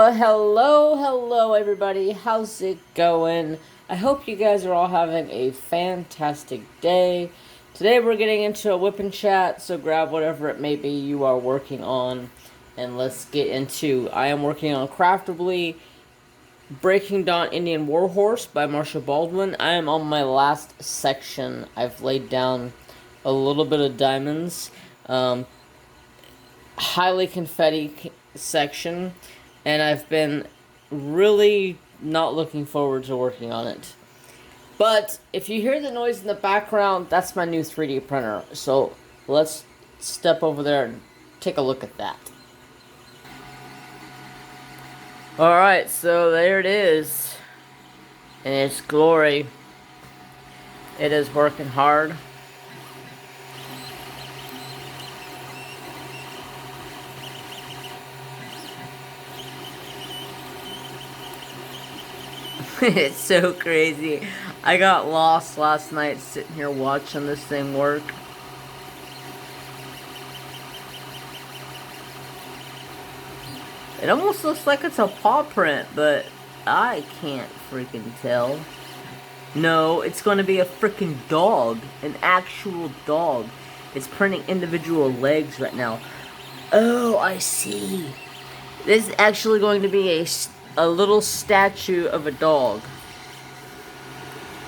Well, hello everybody. How's it going? I hope you guys are all having a fantastic day. Today we're getting into a whipping chat, so grab whatever it may be you are working on, and let's get into. I am working on Craftably Breaking Dawn Indian Warhorse by Marshall Baldwin. I am on my last section. I've laid down a little bit of diamonds. Highly confetti section, and I've been really not looking forward to working on it. But if you hear the noise in the background, that's my new 3D printer. So let's step over there and take a look at that. Alright, so there it is in its glory. It is working hard. It's so crazy. I got lost last night sitting here watching this thing work. It almost looks like it's a paw print, but I can't freaking tell. No, it's going to be a freaking dog. An actual dog. It's printing individual legs right now. Oh, I see. This is actually going to be a little statue of a dog.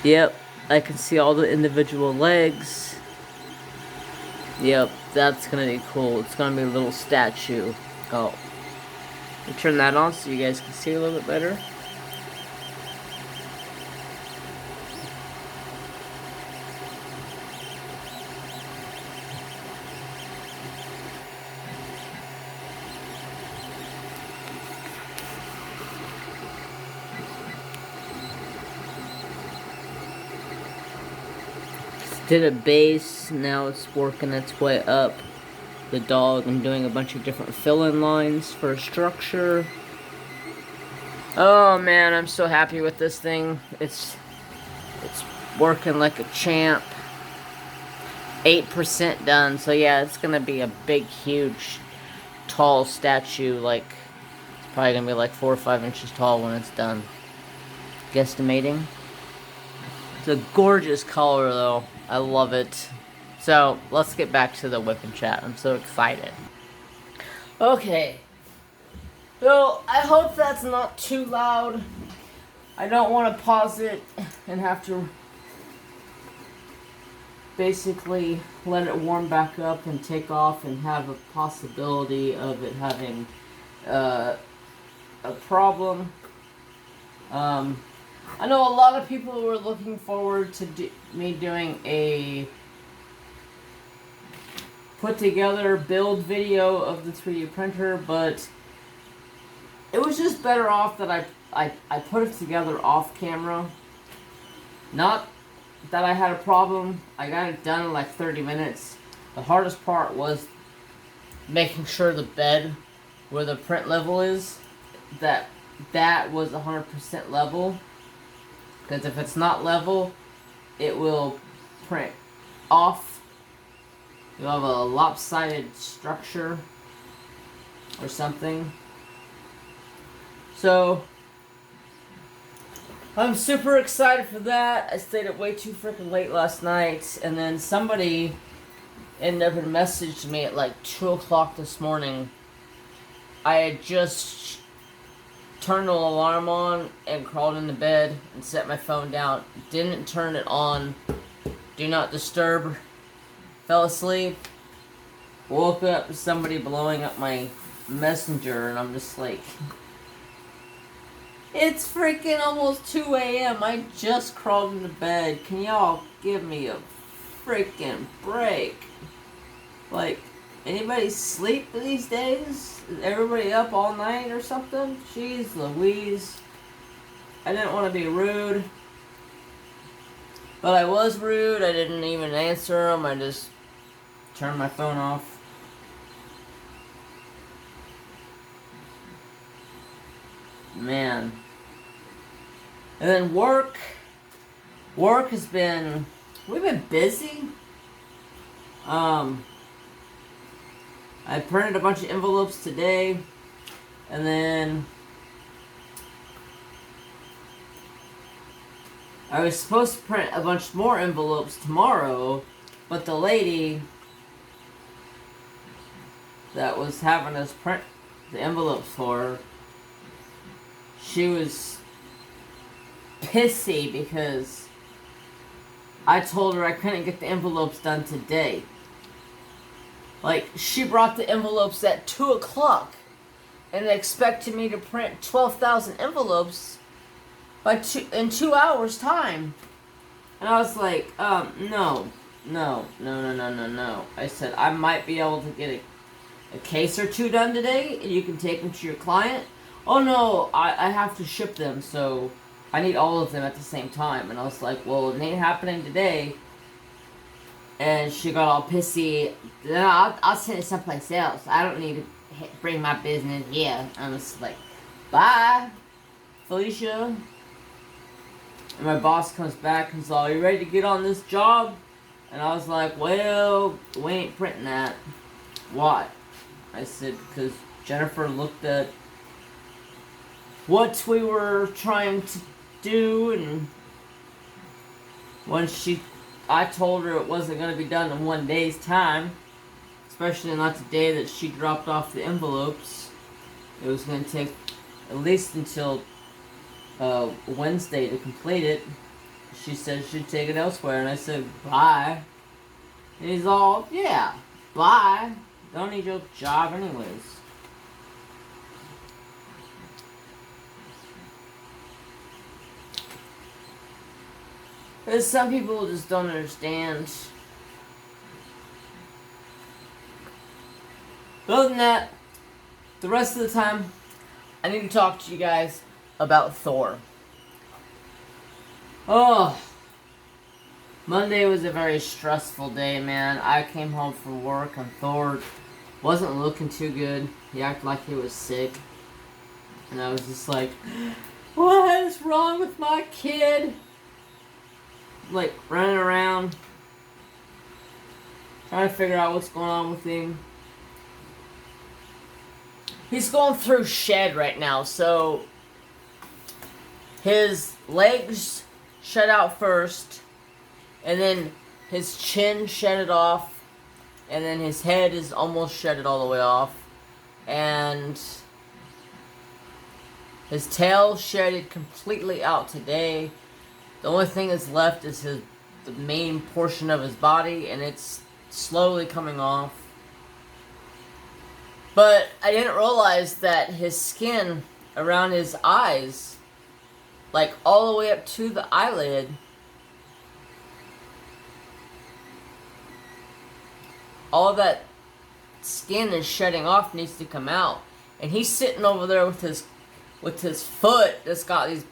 Yep, I can see all the individual legs. Yep, that's gonna be cool. It's gonna be a little statue. Oh. Let me turn that on so you guys can see a little bit better. Did a base, now it's working its way up the dog. I'm doing a bunch of different fill-in lines for a structure. Oh man, I'm so happy with this thing. It's working like a champ. 8% done, so yeah, it's gonna be a big, huge, tall statue. Like, it's probably gonna be like 4 or 5 inches tall when it's done. Guesstimating. It's a gorgeous color though. I love it. So, let's get back to the whipping chat. I'm so excited. Okay. So, I hope that's not too loud. I don't want to pause it and have to basically let it warm back up and take off and have a possibility of it having a problem. I know a lot of people were looking forward to me doing a put together build video of the 3D printer, but it was just better off that I put it together off camera. Not that I had a problem. I got it done in like 30 minutes. The hardest part was making sure the bed where the print level is, that was 100% level. Because if it's not level, it will print off. You'll have a lopsided structure or something. So, I'm super excited for that. I stayed up way too freaking late last night. And then somebody ended up and messaged me at like 2 o'clock this morning. I had just turned the alarm on and crawled into bed and set my phone down. Didn't turn it on. Do not disturb. Fell asleep. Woke up to somebody blowing up my messenger, and I'm just like, it's freaking almost 2 a.m. I just crawled into bed. Can y'all give me a freaking break? Like, anybody sleep these days? Is everybody up all night or something? Jeez Louise. I didn't want to be rude. But I was rude. I didn't even answer them. I just turned my phone off. Man. And then work. Work has been... We've been busy. I printed a bunch of envelopes today, and then I was supposed to print a bunch more envelopes tomorrow, but the lady that was having us print the envelopes for her, she was pissy because I told her I couldn't get the envelopes done today. Like, she brought the envelopes at 2 o'clock and expected me to print 12,000 envelopes in 2 hours time. And I was like, no. I said, I might be able to get a case or two done today, and you can take them to your client. Oh no, I have to ship them, so I need all of them at the same time. And I was like, well, it ain't happening today. And she got all pissy. No, I'll send it someplace else. I don't need to bring my business here. I was like, bye, Felicia. And my boss comes back and is all, you ready to get on this job? And I was like, well, we ain't printing that. Why? I said, because Jennifer looked at what we were trying to do, and when I told her it wasn't going to be done in 1 day's time, especially not the day that she dropped off the envelopes. It was going to take at least until Wednesday to complete it. She said she'd take it elsewhere, and I said, bye. And he's all, yeah, bye. Don't need your job anyways. Because some people just don't understand. But other than that, the rest of the time, I need to talk to you guys about Thor. Oh, Monday was a very stressful day, man. I came home from work and Thor wasn't looking too good. He acted like he was sick. And I was just like, what is wrong with my kid? Like, running around, trying to figure out what's going on with him. He's going through shed right now, so his legs shed out first, and then his chin shedded off, and then his head is almost shedded all the way off, and his tail shedded completely out today. The only thing that's left is the main portion of his body, and it's slowly coming off. But I didn't realize that his skin around his eyes, like all the way up to the eyelid, all of that skin is shedding off, needs to come out. And he's sitting over there with his foot that's got these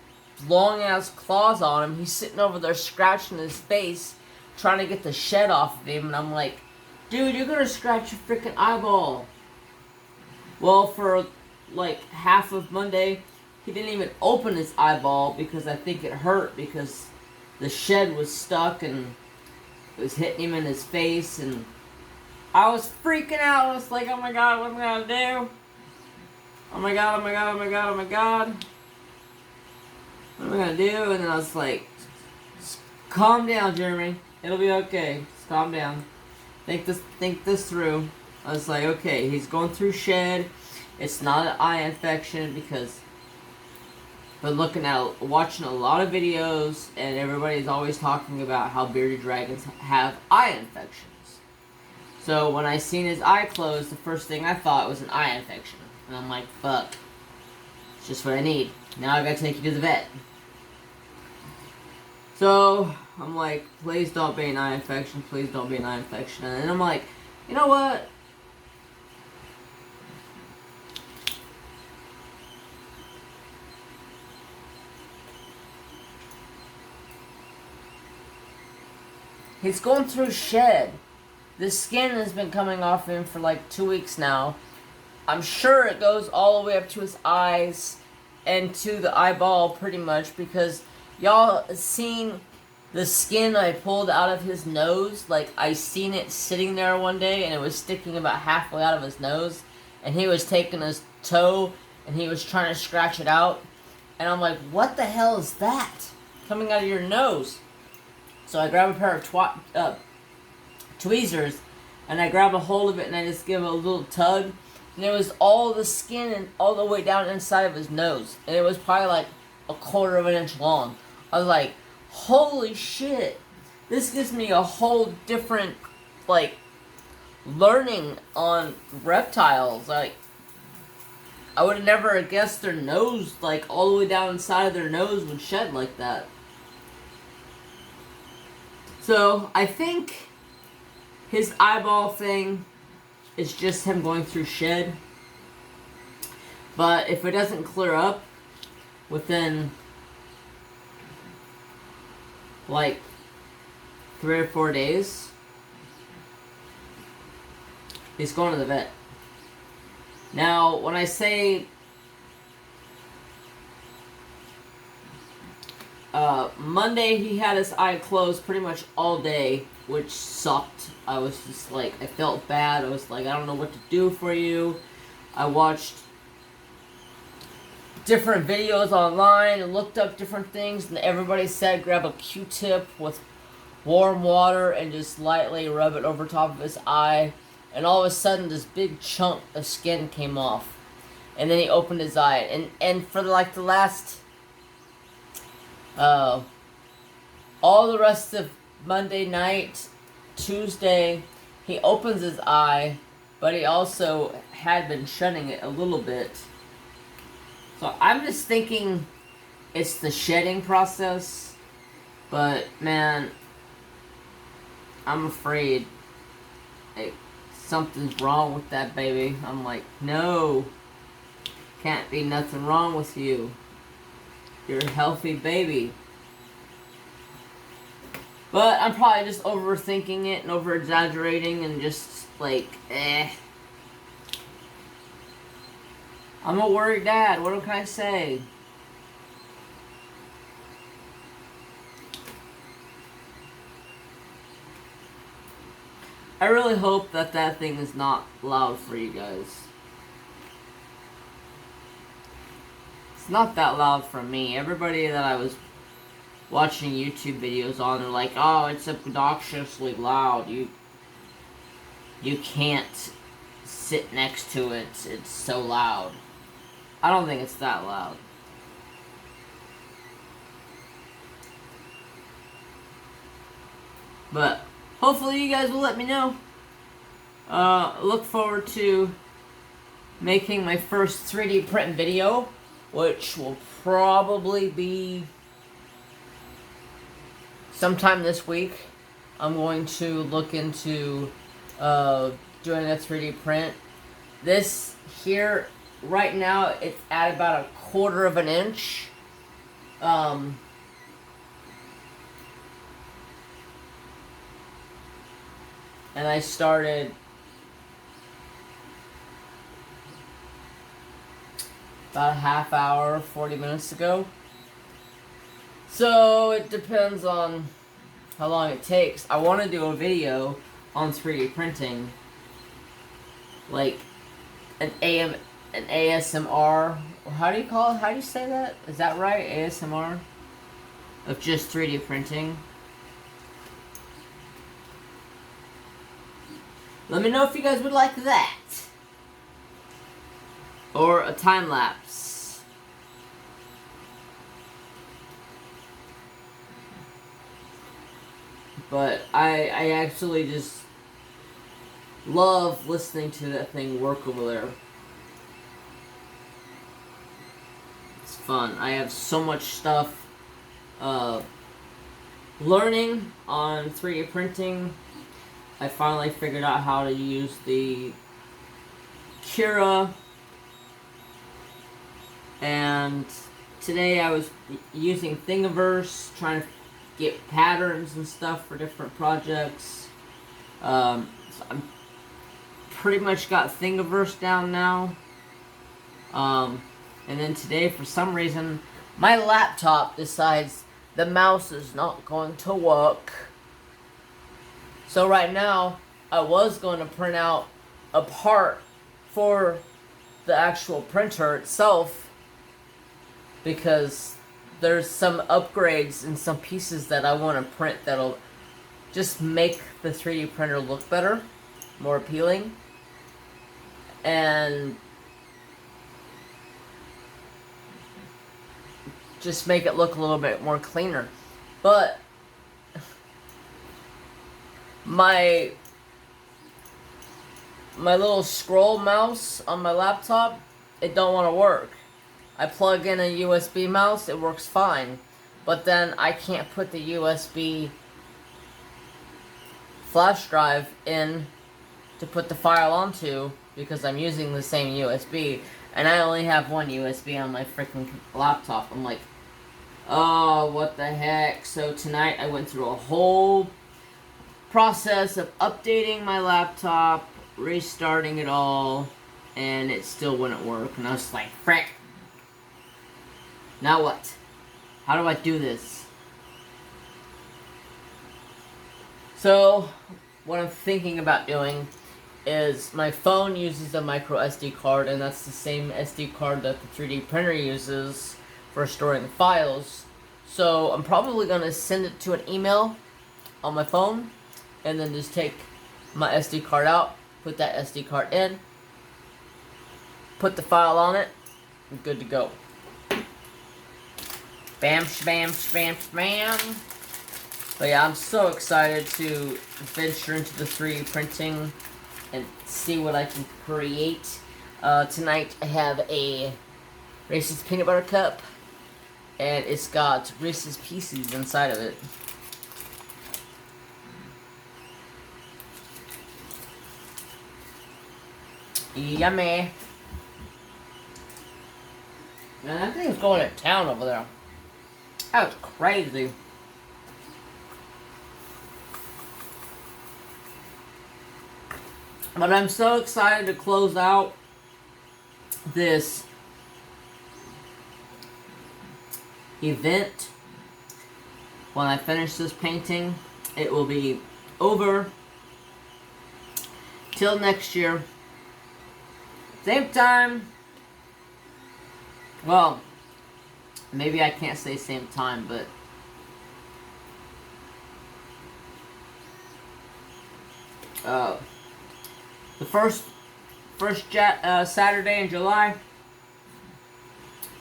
long ass claws on him. He's sitting over there scratching his face, trying to get the shed off of him, and I'm like, dude, you're gonna scratch your freaking eyeball. Well, for like half of Monday, he didn't even open his eyeball because I think it hurt because the shed was stuck and it was hitting him in his face, and I was freaking out. I was like, oh my god, what am I gonna do? Oh my god, oh my god, oh my god, oh my god. What am I gonna do? And then I was like, calm down, Jeremy. It'll be okay. Just calm down. Think this through. I was like, okay, he's going through shed. It's not an eye infection because I've been watching a lot of videos, and everybody's always talking about how bearded dragons have eye infections. So when I seen his eye closed, the first thing I thought was an eye infection. And I'm like, fuck. It's just what I need. Now I gotta take you to the vet. So, I'm like, please don't be an eye infection, please don't be an eye infection. And then I'm like, you know what? He's going through shed. The skin has been coming off him for like 2 weeks now. I'm sure it goes all the way up to his eyes and to the eyeball pretty much, because y'all seen the skin I pulled out of his nose. Like, I seen it sitting there one day and it was sticking about halfway out of his nose, and he was taking his toe and he was trying to scratch it out, and I'm like, what the hell is that? coming out of your nose. So I grab a pair of tweezers, and I grab a hold of it, and I just give it a little tug, and it was all the skin and all the way down inside of his nose, and it was probably like a quarter of an inch long. I was like, holy shit, this gives me a whole different, like, learning on reptiles. Like, I would have never guessed their nose, like, all the way down inside of their nose would shed like that. So, I think his eyeball thing is just him going through shed. But if it doesn't clear up within, like, 3 or 4 days, he's going to the vet. Now, when I say Monday, he had his eye closed pretty much all day, which sucked. I was just like, I felt bad. I was like, I don't know what to do for you. I watched different videos online and looked up different things, and everybody said grab a Q-tip with warm water and just lightly rub it over top of his eye. And all of a sudden, this big chunk of skin came off. And then he opened his eye. And for like the last, all the rest of Monday night, Tuesday, he opens his eye, but he also had been shutting it a little bit. So I'm just thinking it's the shedding process. But man, I'm afraid something's wrong with that baby. I'm like, no, can't be nothing wrong with you. You're a healthy baby. But I'm probably just overthinking it and over-exaggerating and just like, I'm a worried dad. What can I say? I really hope that that thing is not loud for you guys. It's not that loud for me. Everybody that I was watching YouTube videos on, they're like, oh, it's obnoxiously loud. You can't sit next to it. It's so loud. I don't think it's that loud. But hopefully you guys will let me know. Look forward to making my first 3D print video, which will probably be sometime this week. I'm going to look into doing a 3D print. This here, right now, it's at about 1/4 of an inch. And I started about a half hour, 40 minutes ago. So it depends on how long it takes. I want to do a video on 3D printing, like an ASMR, or how do you call it? How do you say that? Is that right? ASMR? Of just 3D printing. Let me know if you guys would like that. Or a time-lapse. But I actually just love listening to that thing work over there. It's fun. I have so much stuff learning on 3D printing. I finally figured out how to use the Cura, and today I was using Thingiverse, trying to get patterns and stuff for different projects. So I'm pretty much got Thingiverse down now. And then today, for some reason, my laptop decides the mouse is not going to work. So right now, I was going to print out a part for the actual printer itself, because there's some upgrades and some pieces that I want to print that'll just make the 3D printer look better, more appealing, and just make it look a little bit more cleaner. But my little scroll mouse on my laptop, it don't want to work. I plug in a USB mouse, it works fine, but then I can't put the USB flash drive in to put the file onto because I'm using the same USB, and I only have one USB on my freaking laptop. I'm like, oh, what the heck. So tonight I went through a whole process of updating my laptop, restarting it all, and it still wouldn't work. And I was like, frick. Now what? How do I do this? So, what I'm thinking about doing is my phone uses a micro SD card, and that's the same SD card that the 3D printer uses for storing the files. So I'm probably going to send it to an email on my phone, and then just take my SD card out, put that SD card in, put the file on it, and good to go. Bam, shbam, shbam, shbam. But yeah, I'm so excited to venture into the 3D printing and see what I can create. Tonight I have a Reese's Peanut Butter Cup, and it's got Reese's Pieces inside of it. Yummy. Man, that thing's going to town over there. That was crazy. But I'm so excited to close out this event. When I finish this painting, it will be over till next year. Same time. Well, maybe I can't say same time, but the first Saturday in July.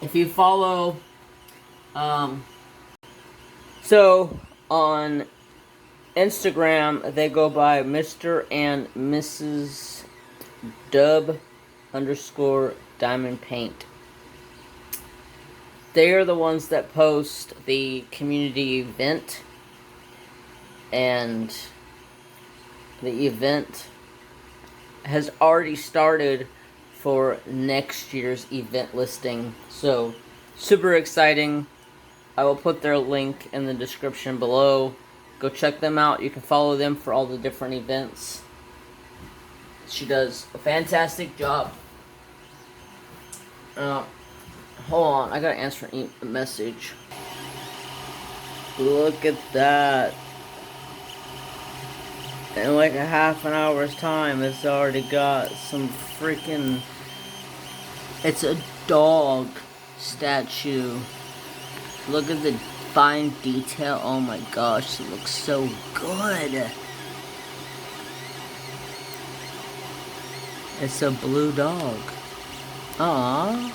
If you follow, so on Instagram they go by Mr. and Mrs. Dub_Diamond Paint. They are the ones that post the community event, and the event has already started for next year's event listing. So, super exciting. I will put their link in the description below. Go check them out. You can follow them for all the different events. She does a fantastic job. Hold on, I gotta answer a message. Look at that. In like a half an hour's time, it's already got some freaking... It's a dog statue. Look at the fine detail. Oh my gosh, it looks so good. It's a blue dog. Aww.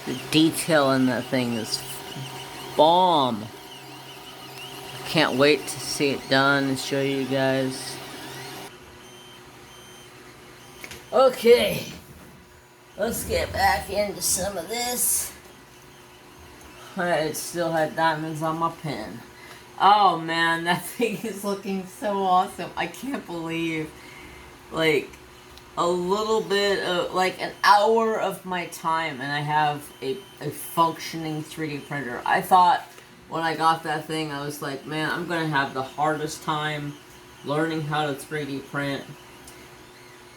The detail in that thing is bomb. Can't wait to see it done and show you guys. Okay, let's get back into some of this. It still had diamonds on my pen. Oh man, that thing is looking so awesome. I can't believe, like, a little bit of, like, an hour of my time, and I have a functioning 3D printer. I thought when I got that thing, I was like, man, I'm gonna have the hardest time learning how to 3D print.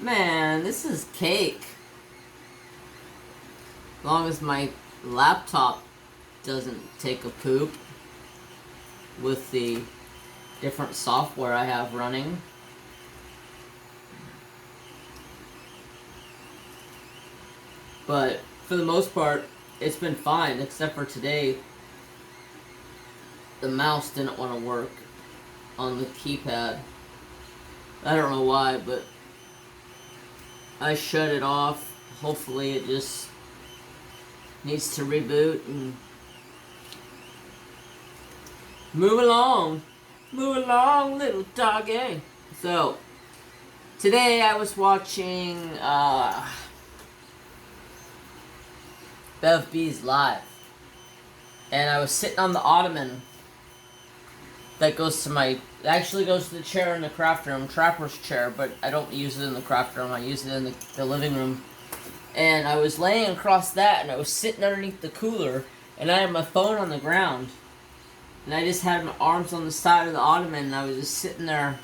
Man, this is cake. As long as my laptop doesn't take a poop with the different software I have running. But for the most part, it's been fine, except for today. The mouse didn't want to work on the keypad. I don't know why, but I shut it off. Hopefully it just needs to reboot and move along. Move along, little doggy. So, today I was watching Bev B's live. And I was sitting on the ottoman that goes to my... actually goes to the chair in the craft room, Trapper's chair, but I don't use it in the craft room, I use it in the living room. And I was laying across that, and I was sitting underneath the cooler, and I had my phone on the ground. And I just had my arms on the side of the ottoman, and I was just sitting there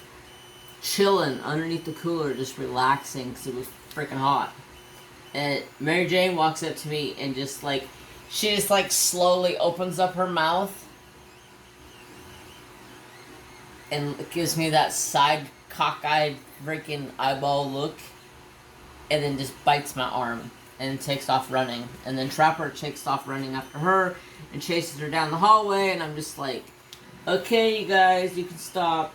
chilling underneath the cooler, just relaxing, because it was freaking hot. And Mary Jane walks up to me, and just like, she just like slowly opens up her mouth, and gives me that side cockeyed freaking eyeball look, and then just bites my arm and takes off running. And then Trapper takes off running after her and chases her down the hallway, and I'm just like, okay, you guys, you can stop.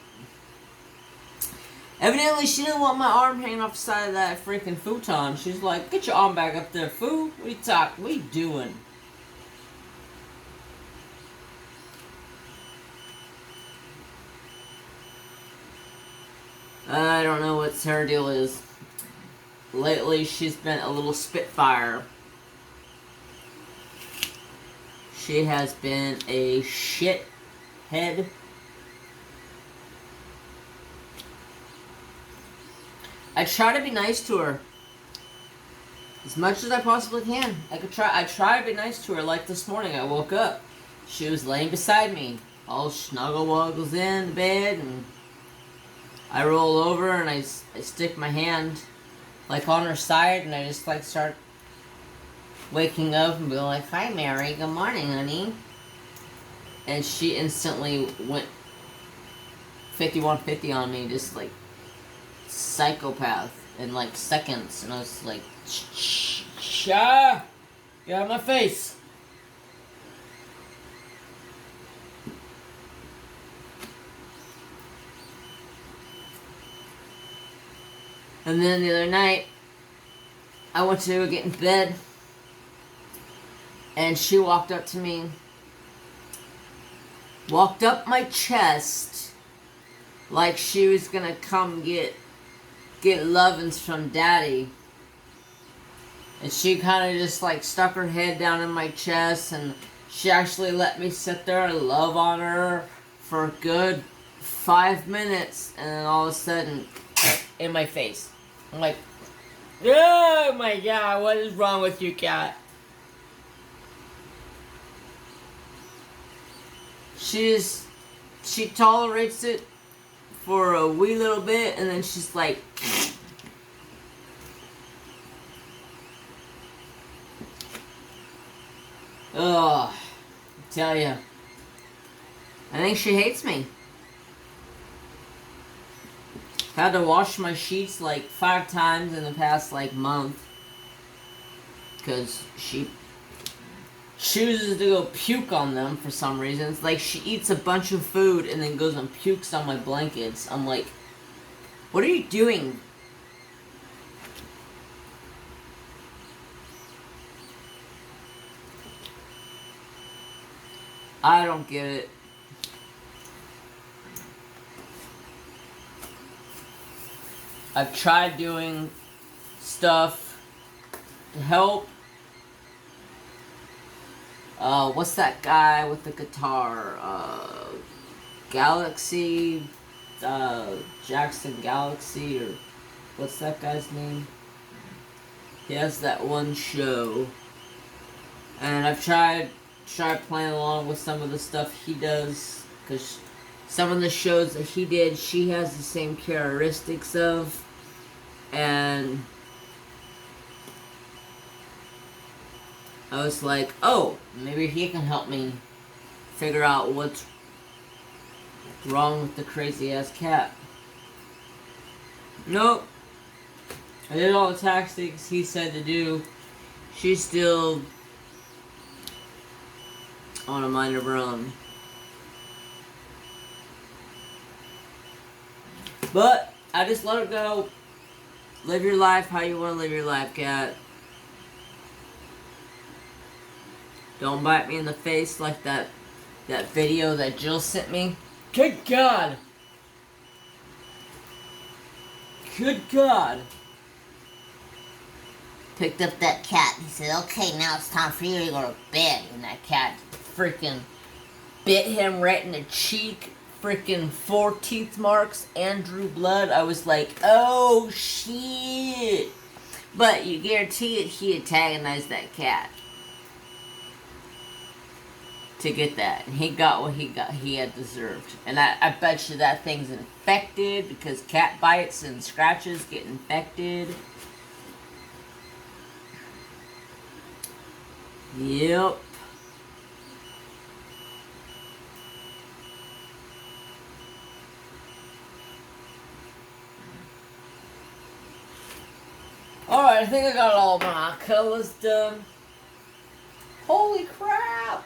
Evidently, she didn't want my arm hanging off the side of that freaking futon. She's like, get your arm back up there, fool. What you doing? I don't know what her deal is. Lately, she's been a little spitfire. She has been a shithead. I try to be nice to her. As much as I possibly can. I try to be nice to her. Like this morning, I woke up. She was laying beside me. All snuggle-wuggles in the bed, and I roll over and I stick my hand like on her side, and I just like start waking up and be like, hi Mary, good morning honey. And she instantly went 5150 on me, just like psychopath, in like seconds. And I was like, shh, get out of my face. And then the other night, I went to get in bed, and she walked up to me, walked up my chest, like she was gonna come get lovin's from daddy. And she kind of just like stuck her head down in my chest, and she actually let me sit there and love on her for a good 5 minutes, and then all of a sudden, in my face. I'm like, oh my god, what is wrong with you, cat? She tolerates it for a wee little bit, and then she's like, ugh, I tell ya, I think she hates me. Had to wash my sheets like 5 times in the past like month, because she chooses to go puke on them for some reason. It's like she eats a bunch of food and then goes and pukes on my blankets. I'm like, what are you doing? I don't get it. I've tried doing stuff to help. What's that guy with the guitar? Galaxy, Jackson Galaxy, or what's that guy's name? He has that one show. And I've tried playing along with some of the stuff he does, because some of the shows that he did, she has the same characteristics of, and I was like, oh, maybe he can help me figure out what's wrong with the crazy-ass cat. Nope. I did all the tactics he said to do. She's still on a mind of her own. But I just let her go. Live your life how you want to live your life, cat. Don't bite me in the face like that video that Jill sent me. Good God. Good God. Picked up that cat. He said, okay, now it's time for you to go to bed. And that cat freaking bit him right in the cheek. Freaking 4 teeth marks and drew blood. I was like, oh shit. But you guarantee it, he antagonized that cat to get that. And he got what he had deserved. And I bet you that thing's infected because cat bites and scratches get infected. Yep. Alright, I think I got all my colors done. Holy crap!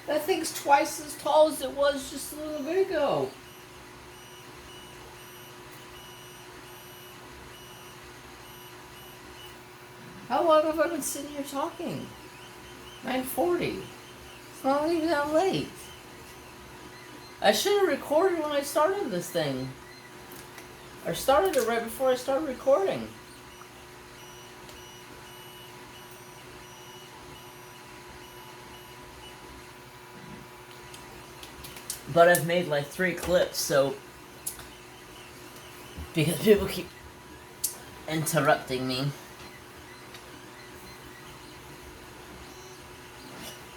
That thing's twice as tall as it was just a little bit ago. How long have I been sitting here talking? 9:40. It's not even that late. I should have recorded when I started this thing. I started it right before I started recording. But I've made like 3 clips, so because people keep interrupting me.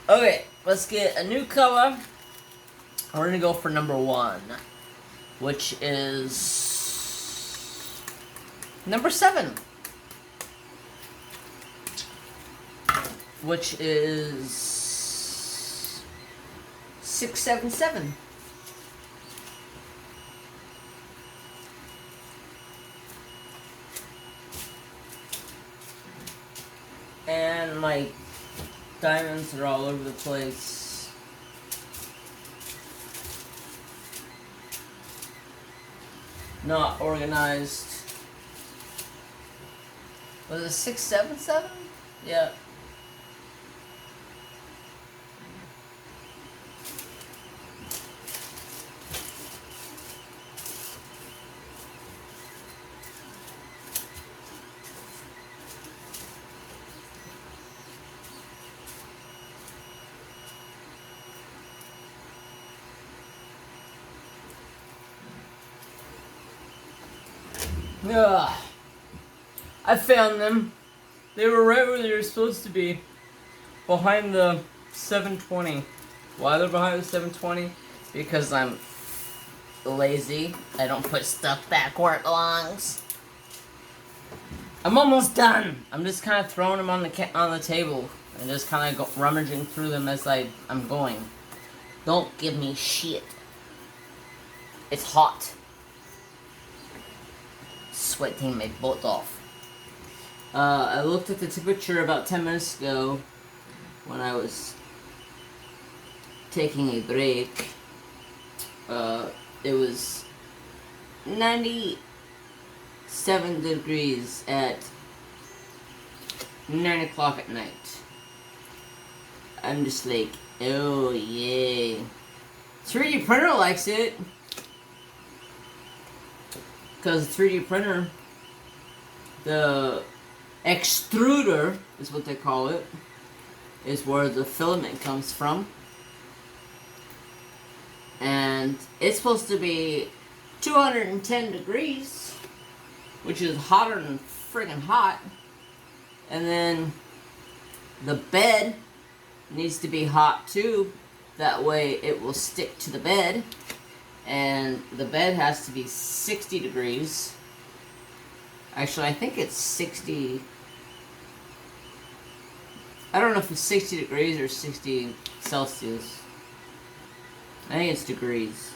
Okay, let's get a new color. We're gonna go for number 1, which is number 7, which is 677. And my diamonds are all over the place. Not organized. Was it 677? Yeah. Ugh. I found them. They were right where they were supposed to be. Behind the 720. Why they're behind the 720? Because I'm lazy. I don't put stuff back where it belongs. I'm almost done. I'm just kind of throwing them on the table and just kind of rummaging through them as I'm going. Don't give me shit. It's hot. Sweating my butt off. I looked at the temperature about 10 minutes ago when I was taking a break. It was 97 degrees at 9 o'clock at night. I'm just like, oh yay. 3D printer likes it. Because the 3D printer, the extruder is what they call it, is where the filament comes from. And it's supposed to be 210 degrees, which is hotter than friggin' hot. And then the bed needs to be hot too, that way it will stick to the bed. And the bed has to be 60 degrees. Actually, I think it's 60. I don't know if it's 60 degrees or 60 Celsius. I think it's degrees.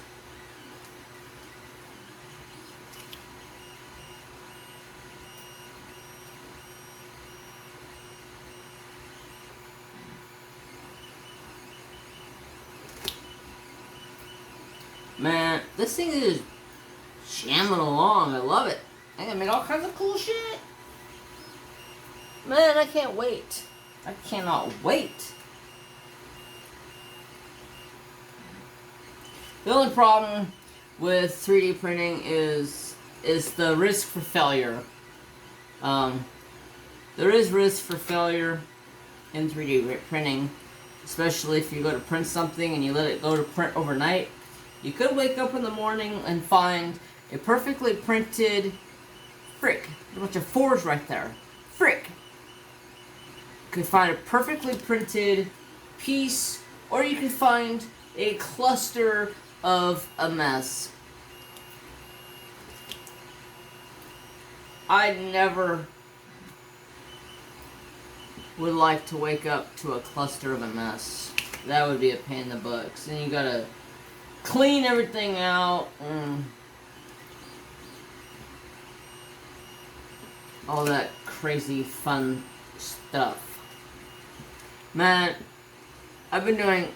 Man, this thing is jamming along. I love it. I can make all kinds of cool shit. Man, I can't wait. I cannot wait. The only problem with 3D printing is the risk for failure. There is risk for failure in 3D printing, especially if you go to print something and you let it go to print overnight. You could wake up in the morning and find a perfectly printed frick. A bunch of fours right there. Frick. You could find a perfectly printed piece, or you could find a cluster of a mess. I never would like to wake up to a cluster of a mess. That would be a pain in the butt. 'Cause then you gotta clean everything out and all that crazy fun stuff. Man, I've been doing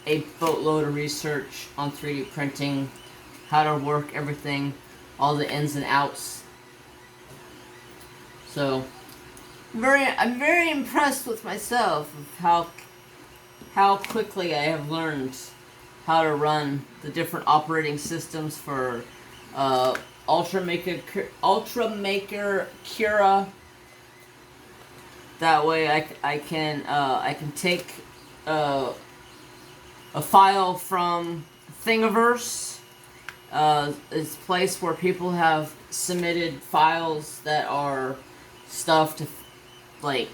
a boatload of research on 3D printing, how to work everything, all the ins and outs. So, I'm very impressed with myself of how quickly I have learned how to run the different operating systems for Ultramaker Cura. That way I can take a file from Thingiverse. It's a place where people have submitted files that are stuff to, like,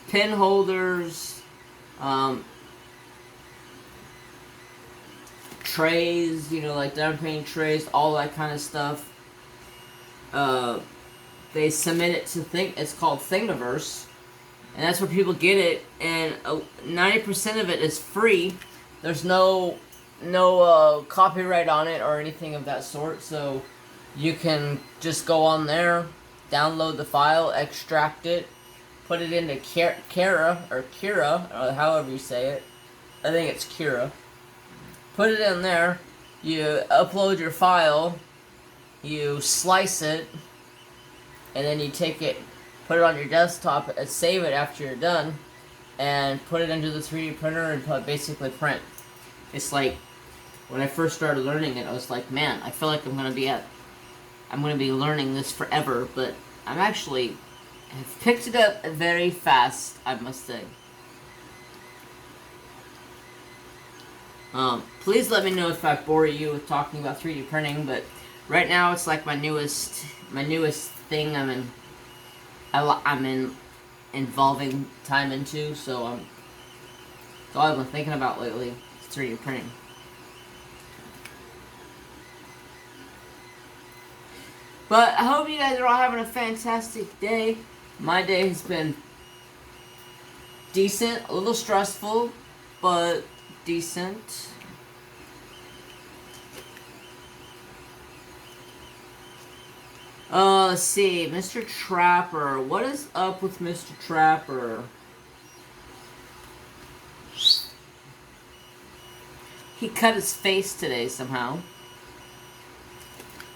pin holders, trays, you know, like down painting trays, all that kind of stuff. They submit it to it's called Thingiverse, and that's where people get it, and 90% of it is free. There's no copyright on it or anything of that sort, so you can just go on there, download the file, extract it, put it into Cura, or however you say it. I think it's Cura. Put it in there, you upload your file, you slice it, and then you take it, put it on your desktop, and save it after you're done, and put it into the 3D printer and basically print. It's like, when I first started learning it, I was like, man, I feel like I'm gonna be learning this forever, but I'm actually have picked it up very fast, I must say. Please let me know if I bore you with talking about 3D printing, but right now it's like my newest thing I'm involving time into, so it's all I've been thinking about lately is 3D printing. But I hope you guys are all having a fantastic day. My day has been decent, a little stressful, but decent. Let's see, Mr. Trapper. What is up with Mr. Trapper? He cut his face today somehow.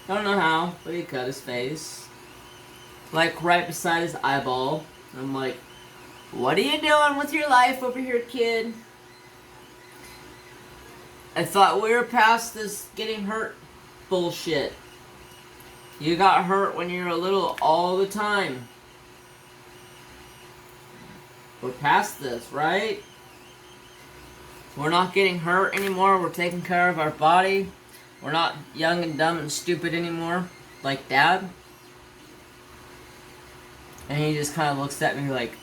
I don't know how, but he cut his face. Like, right beside his eyeball. I'm like, what are you doing with your life over here, kid? I thought we were past this getting hurt bullshit. You got hurt when you were little all the time. We're past this, right? We're not getting hurt anymore. We're taking care of our body. We're not young and dumb and stupid anymore, like Dad. And he just kind of looks at me like,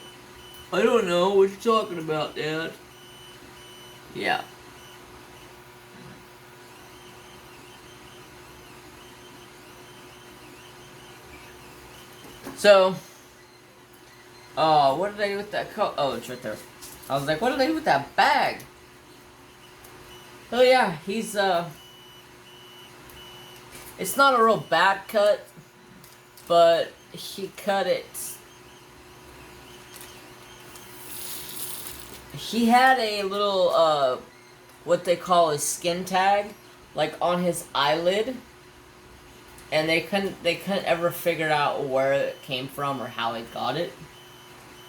I don't know, what you talking about, Dad? Yeah. So, what did I do with that coat? Oh, it's right there. I was like, what did I do with that bag? Oh yeah, he's, it's not a real bad cut, but he cut it. He had a little, what they call a skin tag, like on his eyelid, and they couldn't ever figure out where it came from or how he got it,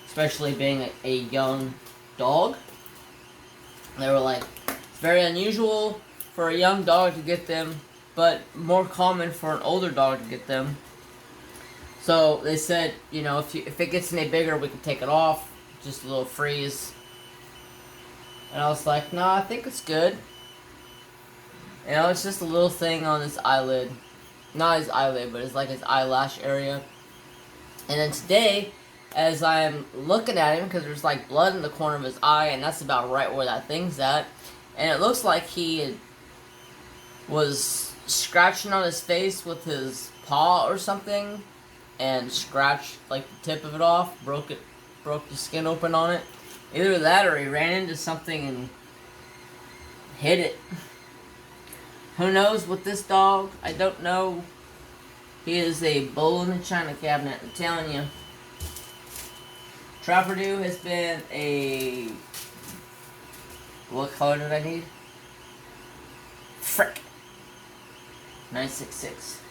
especially being a young dog. They were like, it's very unusual for a young dog to get them, but more common for an older dog to get them. So they said, you know, if it gets any bigger, we can take it off, just a little freeze. And I was like, no, I think it's good. You know, it's just a little thing on his eyelid. Not his eyelid, but it's like his eyelash area. And then today, as I'm looking at him, because there's like blood in the corner of his eye, and that's about right where that thing's at. And it looks like he was scratching on his face with his paw or something, and scratched like the tip of it off, broke the skin open on it. Either that or he ran into something and hit it. Who knows with this dog? I don't know. He is a bull in the china cabinet, I'm telling you. Trapperdew has been a... What color did I need? Frick. 966.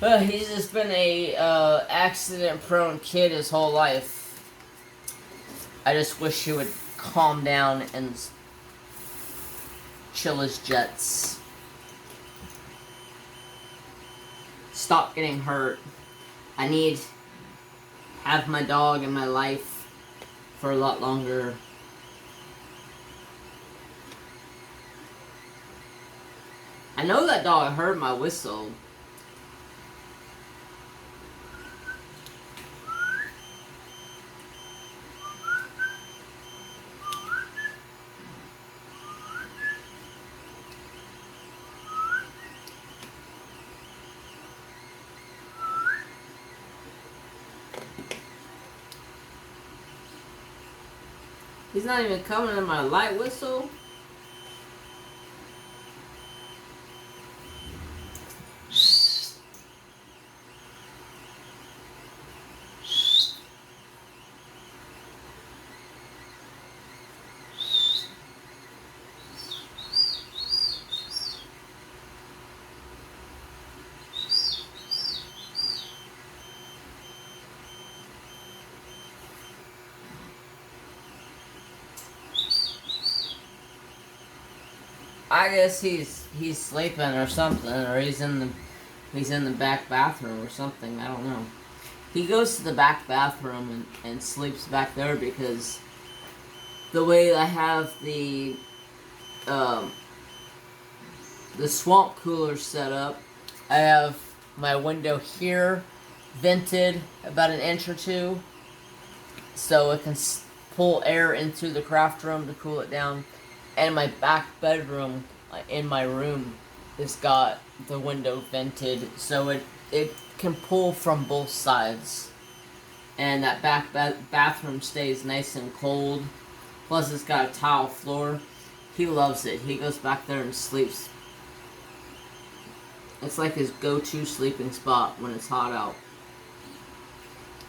But he's just been a accident-prone kid his whole life. I just wish he would calm down and chill his jets. Stop getting hurt. I need to have my dog in my life for a lot longer. I know that dog heard my whistle. He's not even coming in my light whistle. I guess he's sleeping or something, or he's in the back bathroom or something. I don't know. He goes to the back bathroom and sleeps back there because the way I have the swamp cooler set up, I have my window here vented about an inch or two, so it can pull air into the craft room to cool it down. And my back bedroom in my room has got the window vented, so it can pull from both sides. And that back bathroom stays nice and cold. Plus it's got a tile floor. He loves it. He goes back there and sleeps. It's like his go-to sleeping spot when it's hot out.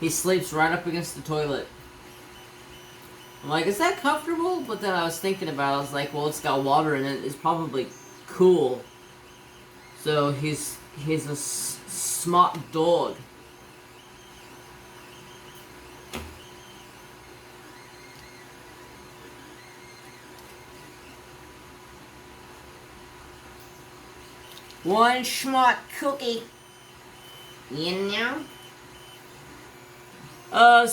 He sleeps right up against the toilet. I'm like, is that comfortable? But then I was thinking about it. I was like, well, it's got water in it. It's probably cool. So he's a smart dog. One smart cookie. You know? I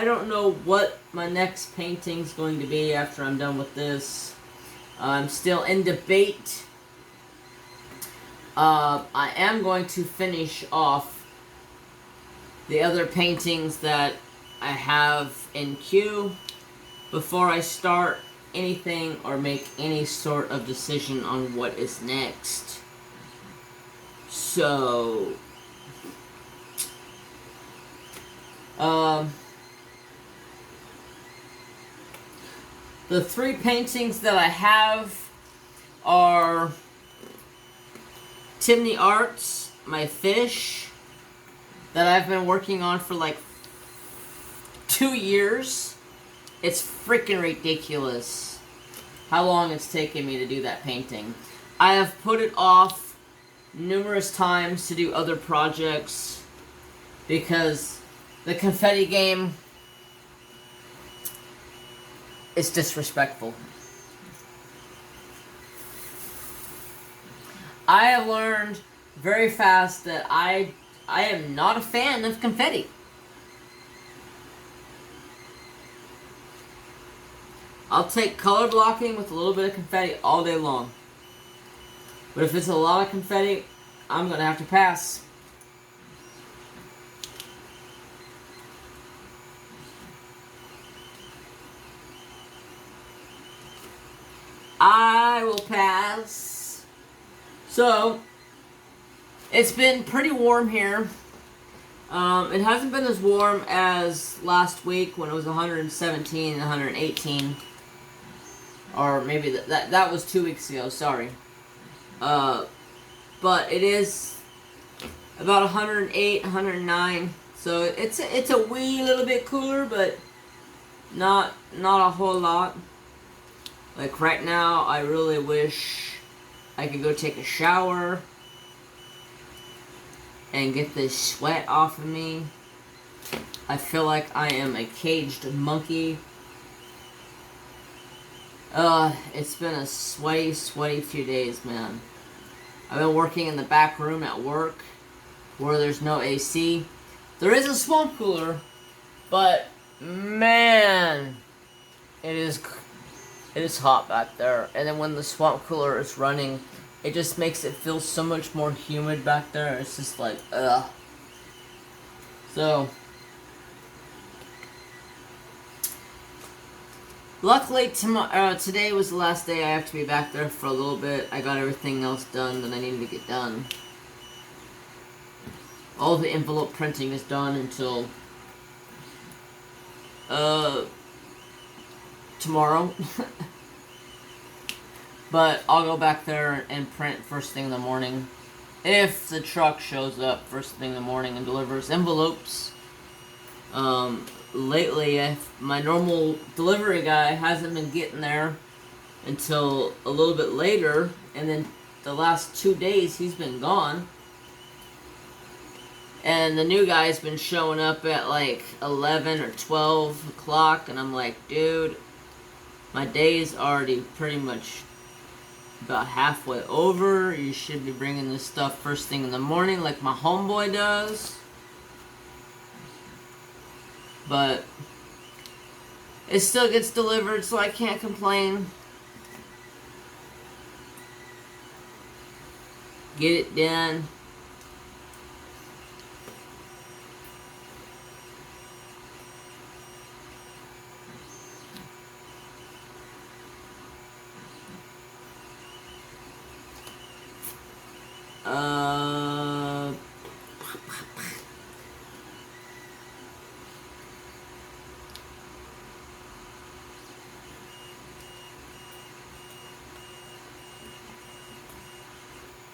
don't know what my next painting's going to be after I'm done with this. I'm still in debate. I am going to finish off the other paintings that I have in queue before I start anything or make any sort of decision on what is next. So... The 3 paintings that I have are Timney Arts, my fish, that I've been working on for like 2 years. It's freaking ridiculous how long it's taken me to do that painting. I have put it off numerous times to do other projects because the confetti game is disrespectful. I have learned very fast that I am not a fan of confetti. I'll take color blocking with a little bit of confetti all day long. But if it's a lot of confetti, I'm going to have to pass. I will pass. So, it's been pretty warm here. It hasn't been as warm as last week when it was 117 and 118. Or maybe that was 2 weeks ago, sorry. But it is about 108, 109. So it's a wee little bit cooler, but not a whole lot. Like right now, I really wish I could go take a shower and get this sweat off of me. I feel like I am a caged monkey. It's been a sweaty few days, man. I've been working in the back room at work where there's no AC. There is a swamp cooler, but man, it is hot back there. And then when the swamp cooler is running, it just makes it feel so much more humid back there. It's just like, ugh. So, luckily today was the last day I have to be back there for a little bit. I got everything else done that I needed to get done. All the envelope printing is done until tomorrow. But I'll go back there and print first thing in the morning. If the truck shows up first thing in the morning and delivers envelopes. Lately, my normal delivery guy hasn't been getting there until a little bit later. And then the last 2 days, he's been gone. And the new guy's been showing up at like 11 or 12 o'clock. And I'm like, dude, my day's already pretty much about halfway over. You should be bringing this stuff first thing in the morning like my homeboy does. But it still gets delivered, so I can't complain. Get it done.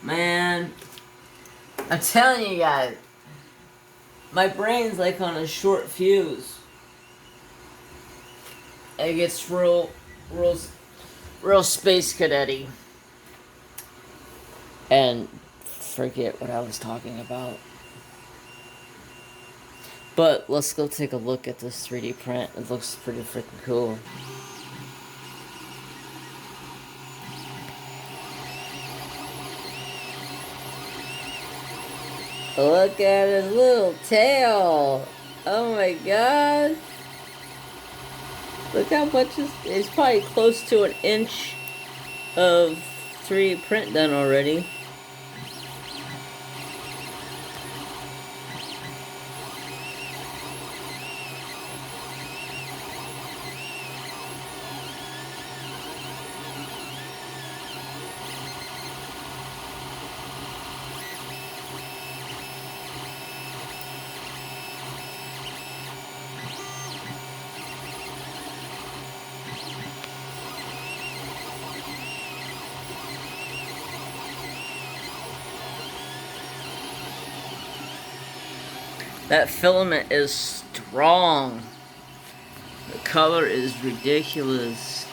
Man, I'm telling you guys, my brain's like on a short fuse. It gets real space cadet-y. And forget what I was talking about. But let's go take a look at this 3D print. It looks pretty freaking cool. Look at his little tail. Oh my god. Look how much it's probably close to an inch of 3D print done already. That filament is strong. The color is ridiculous.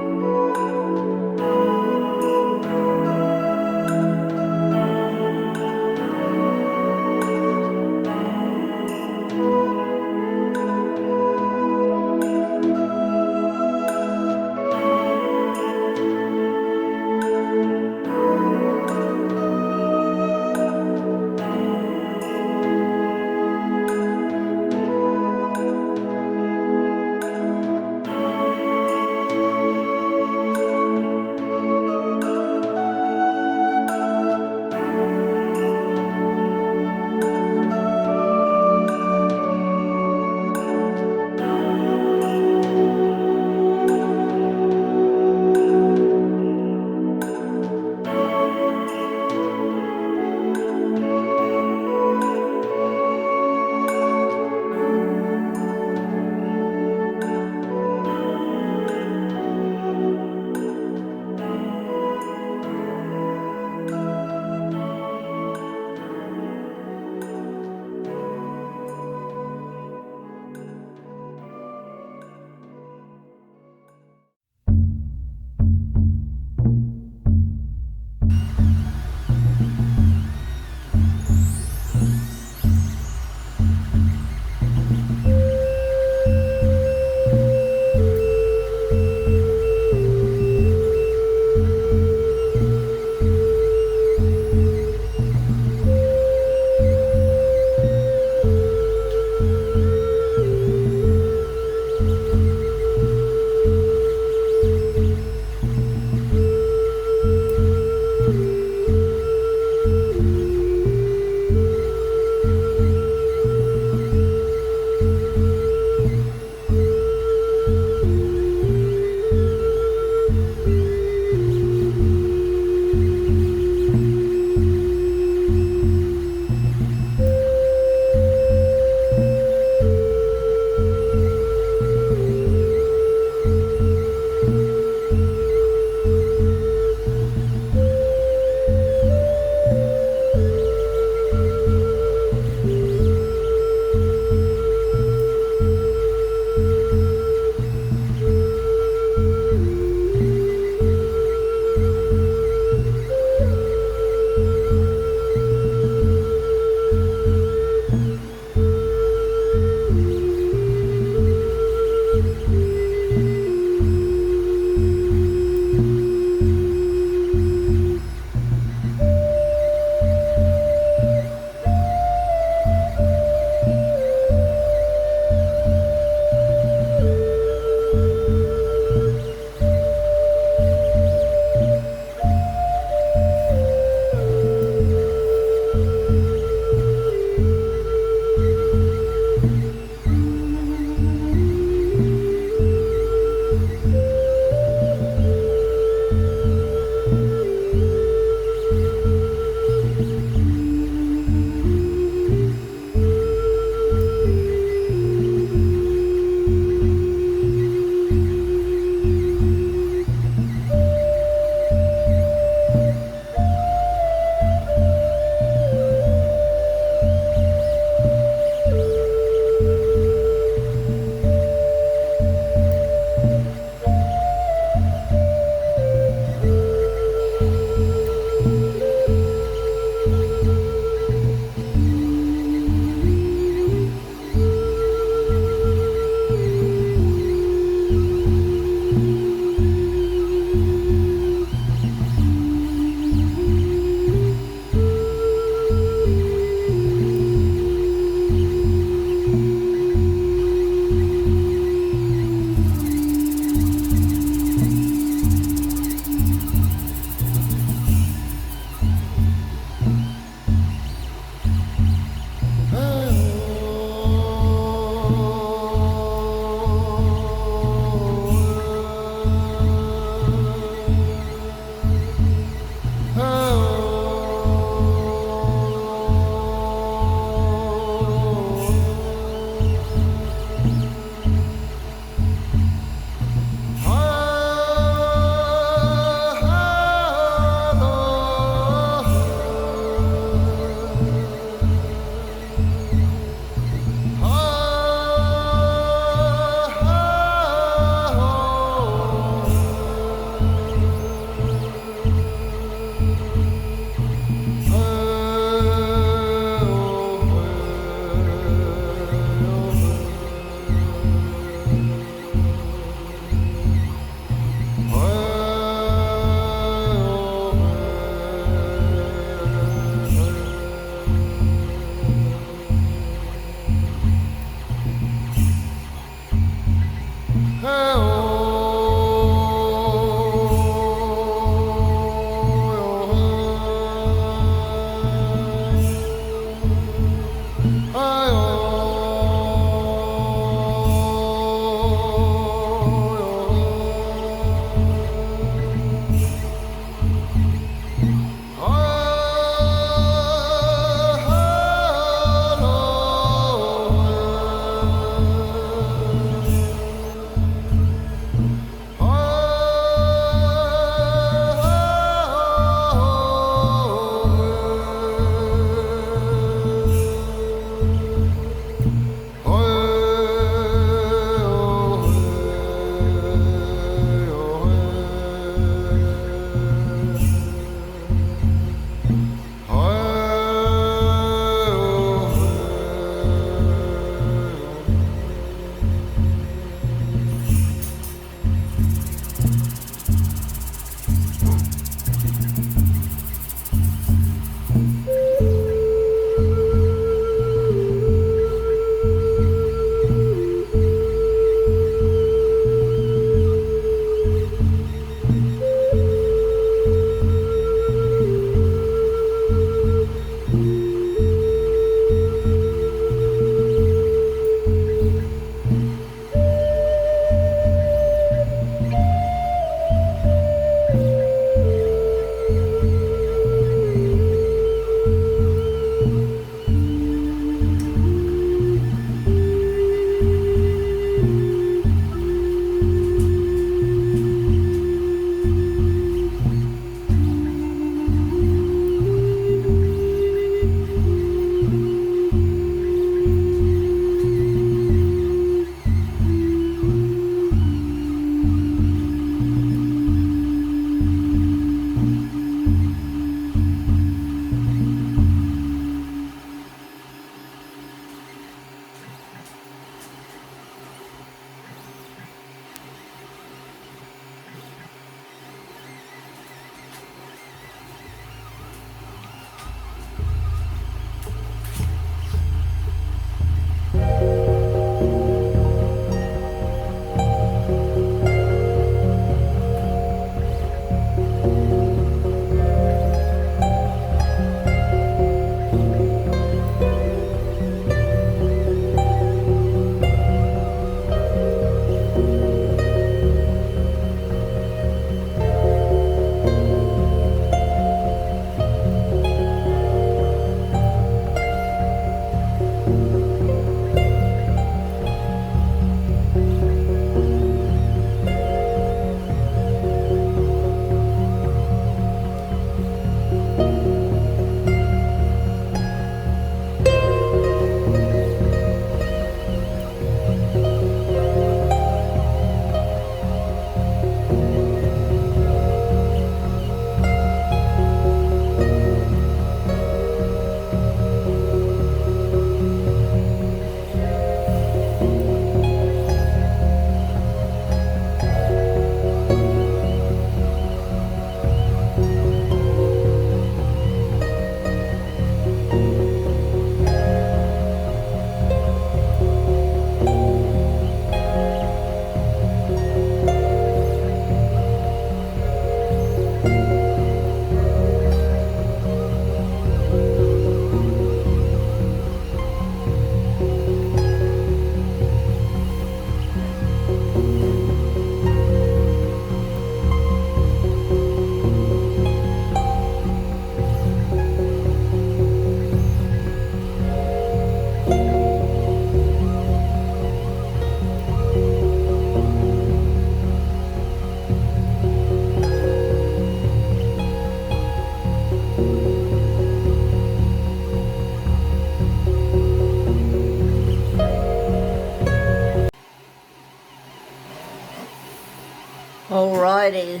Alrighty,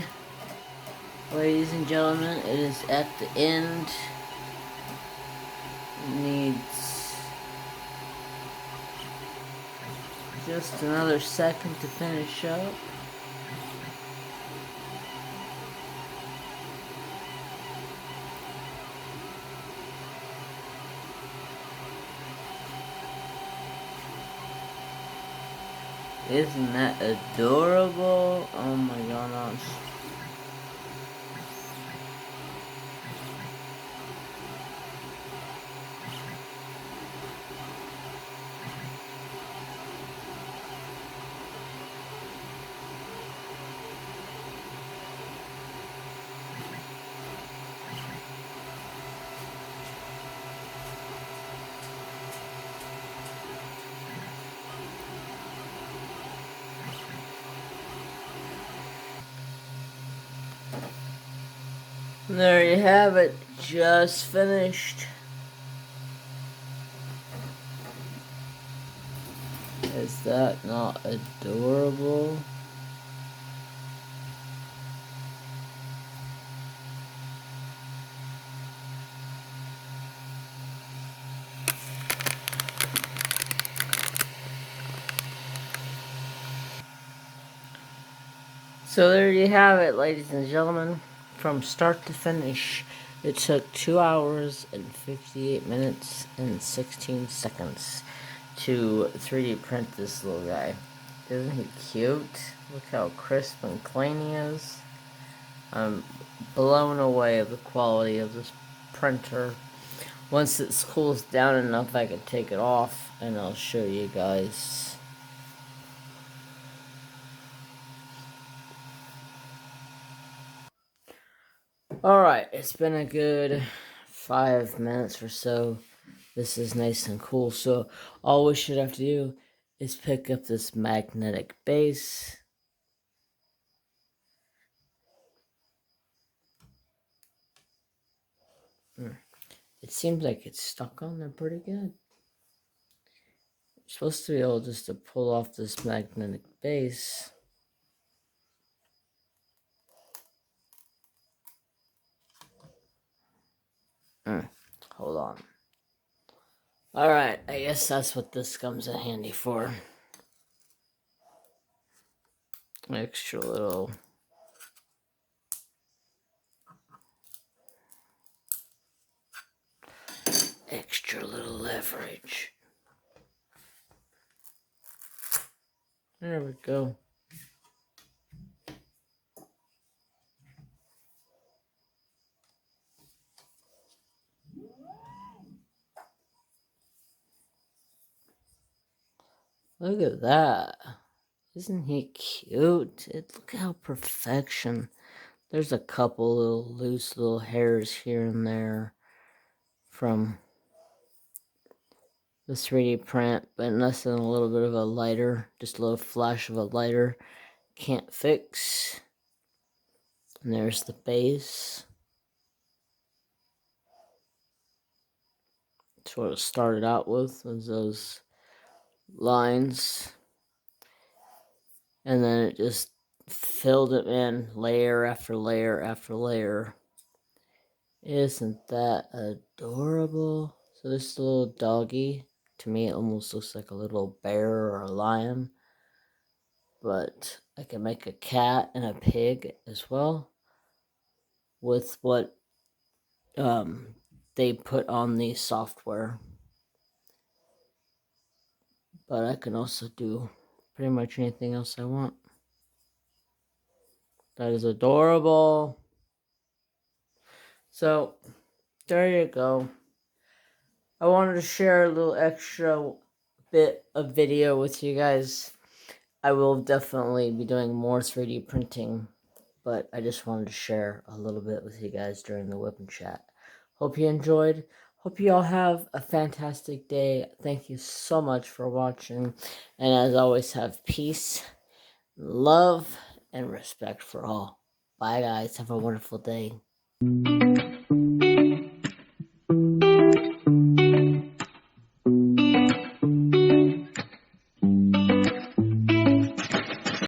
ladies and gentlemen, it is at the end. It needs just another second to finish up. Isn't that adorable? Oh my gosh. There you have it, just finished. Is that not adorable? So there you have it, ladies and gentlemen. From start to finish, it took 2 hours and 58 minutes and 16 seconds to 3D print this little guy. Isn't he cute? Look how crisp and clean he is. I'm blown away at the quality of this printer. Once it cools down enough, I can take it off and I'll show you guys. Alright, it's been a good 5 minutes or so. This is nice and cool. So all we should have to do is pick up this magnetic base. It seems like it's stuck on there pretty good. You're supposed to be able just to pull off this magnetic base. Hold on. Alright, I guess that's what this comes in handy for. Extra little leverage. There we go. Look at that. Isn't he cute? Look how perfection. There's a couple little loose little hairs here and there from the 3D print, but nothing a little bit of a lighter, just a little flash of a lighter can't fix. And there's the base. That's what it started out with, was those lines. And then it just filled it in layer after layer after layer. Isn't that adorable? So this little doggy, to me it almost looks like a little bear or a lion. But I can make a cat and a pig as well with what they put on the software. But I can also do pretty much anything else I want. That is adorable. So, there you go. I wanted to share a little extra bit of video with you guys. I will definitely be doing more 3D printing, but I just wanted to share a little bit with you guys during the Whip and Chat. Hope you enjoyed. Hope you all have a fantastic day. Thank you so much for watching. And as always, have peace, love, and respect for all. Bye, guys. Have a wonderful day.